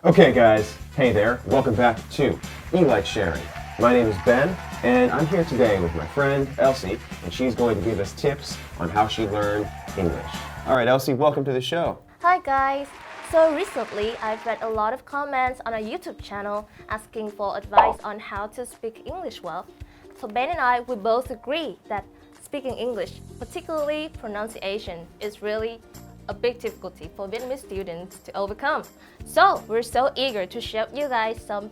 Okay, guys. Hey there. Welcome back to E-Like Sharing. My name is Ben, and I'm here today with my friend Elsie, and she's going to give us tips on how she learned English. All right, Elsie, welcome to the show. Hi guys! So recently I've read a lot of comments on our YouTube channel asking for advice on how to speak English well. So Ben and I, we both agree that speaking English, particularly pronunciation, is really a big difficulty for Vietnamese students to overcome. So we're so eager to share with you guys some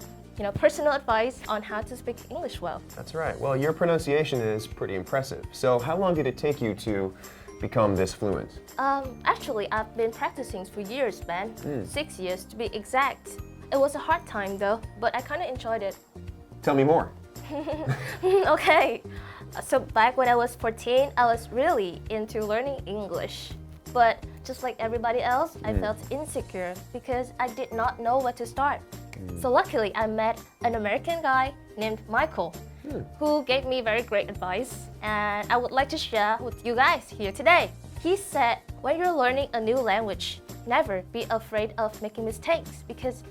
personal advice on how to speak English well. That's right. Well, your pronunciation is pretty impressive. So how long did it take you to become this fluent? Actually, I've been practicing for years, Ben. 6 years to be exact. It was a hard time though, but I kind of enjoyed it. Tell me more. Okay, so back when I was 14, I was really into learning English. But just like everybody else, I felt insecure because I did not know where to start. So luckily, I met an American guy named Michael, who gave me very great advice, and I would like to share with you guys here today. He said, when you're learning a new language, never be afraid of making mistakes because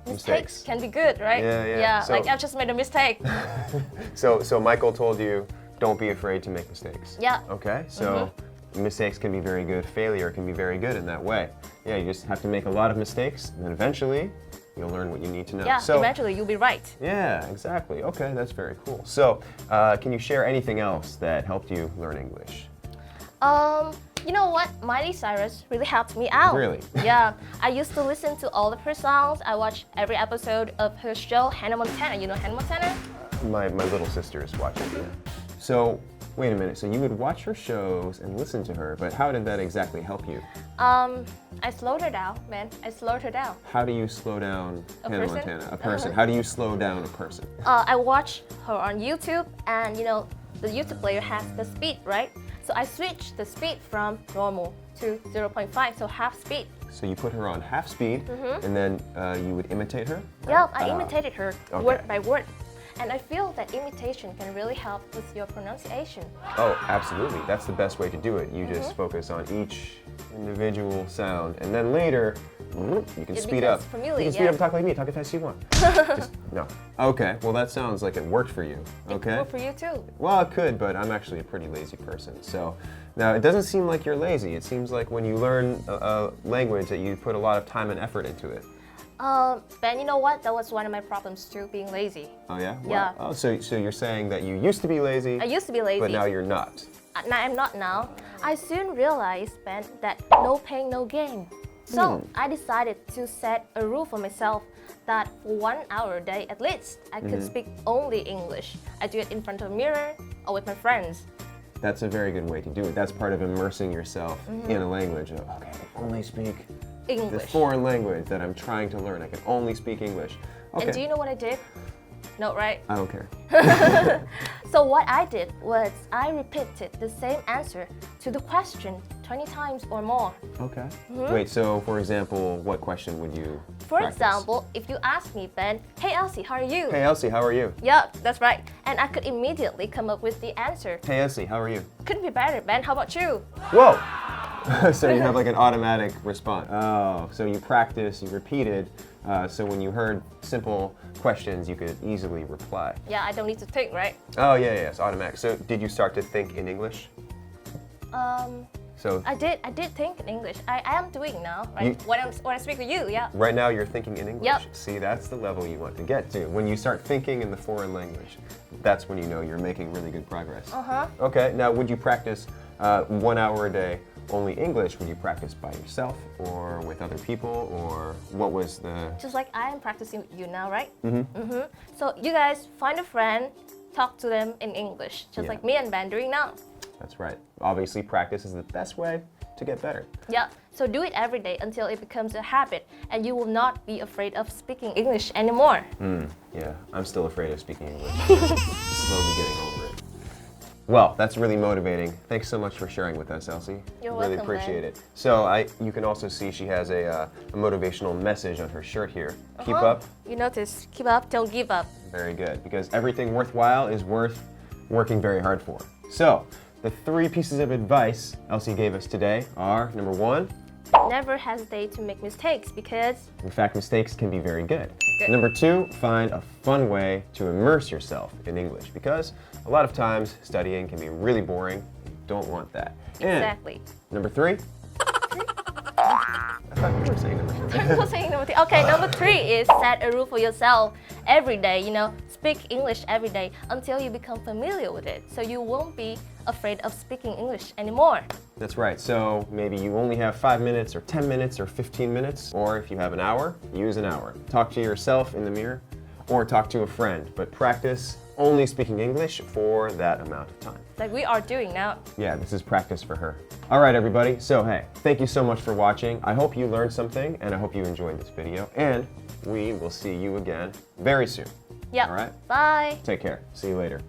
mistakes can be good, right? Yeah. Like I've just made a mistake. So Michael told you, don't be afraid to make mistakes. Yeah. Okay, so mistakes can be very good, failure can be very good in that way. Yeah, you just have to make a lot of mistakes, and then eventually you'll learn what you need to know. Yeah, So, eventually you'll be right. yeah, exactly. Okay, that's very cool. So, can you share anything else that helped you learn English? You know what? Miley Cyrus really helped me out. Really? Yeah, I used to listen to all of her songs. I watched every episode of her show, Hannah Montana. You know Hannah Montana? My little sister is watching, yeah. So, wait a minute. So you would watch her shows and listen to her, but how did that exactly help you? I slowed her down, man. I slowed her down. How do you slow down Hannah person? Montana? A person. How do you slow down a person? I watched her on YouTube, and the YouTube player has the speed, right? So I switched the speed from normal to 0.5, so half speed. So you put her on half speed, and then you would imitate her? Yeah, I imitated her okay. word by word. And I feel that imitation can really help with your pronunciation. Oh, absolutely. That's the best way to do it. You just focus on each individual sound, and then later you can speed up. Familiar, you can speed up and talk like me. Talk as fast as you want. No. Okay. Well, that sounds like it worked for you. Okay. It worked for you too. Well, it could, but I'm actually a pretty lazy person. So now it doesn't seem like you're lazy. It seems like when you learn a language that you put a lot of time and effort into it. Ben, you know what? That was one of my problems too, being lazy. Oh yeah. Yeah. Oh, so you're saying that you used to be lazy. I used to be lazy. But now you're not. I'm not now. I soon realized, Ben, that no pain, no gain. So I decided to set a rule for myself that for 1 hour a day at least, I could speak only English. I do it in front of a mirror or with my friends. That's a very good way to do it. That's part of immersing yourself in a language. Okay, I can only speak English. the foreign language that I'm trying to learn. I can only speak English. Okay. And do you know what I did? No, right? I don't care. So what I did was I repeated the same answer to the question 20 times or more. Okay. Wait, so for example, what question would you For practice? example, if you ask me, Ben, hey Elsie, how are you? Hey Elsie, how are you? Yeah, that's right. And I could immediately come up with the answer. Hey Elsie, how are you? Couldn't be better, Ben. How about you? Whoa! So you have like an automatic response. Oh, so you practice, you repeated, so when you heard simple questions, you could easily reply. Yeah, I don't need to think, right? Oh yeah, it's automatic. So did you start to think in English? So I did think in English. I am doing now, right? When I speak with you, yeah. right now you're thinking in English. Yep. See, that's the level you want to get to. When you start thinking in the foreign language, that's when you know you're making really good progress. Okay, now would you practice 1 hour a day only English? Would you practice by yourself or with other people, or what was the... Just like I am practicing with you now, right? So you guys find a friend, talk to them in English, just like me and Ben doing now. That's right. Obviously, practice is the best way to get better. Yeah, so do it every day until it becomes a habit and you will not be afraid of speaking English anymore. Yeah, I'm still afraid of speaking English. Slowly getting over it. Well, that's really motivating. Thanks so much for sharing with us, Elsie. You're really welcome, appreciate Ben. it. So you can also see she has a motivational message on her shirt here. Keep up. You notice, keep up, don't give up. Very good, because everything worthwhile is worth working very hard for. So, the 3 pieces of advice Elsie gave us today are, number 1, Never hesitate to make mistakes because In fact, mistakes can be very good. Good. Number 2, find a fun way to immerse yourself in English because a lot of times studying can be really boring. You don't want that. And exactly. number 3? I thought you were saying number 3. I'm not saying number 3. Okay, number 3 is set a rule for yourself every day. Speak English every day until you become familiar with it. So you won't be afraid of speaking English anymore. That's right. So maybe you only have 5 minutes or 10 minutes or 15 minutes, or if you have an hour, use an hour. Talk to yourself in the mirror or talk to a friend, but practice only speaking English for that amount of time. Like we are doing now. Yeah, this is practice for her. All right, everybody. So, hey, thank you so much for watching. I hope you learned something, and I hope you enjoyed this video. And we will see you again very soon. Yep. All right? Bye. Take care. See you later.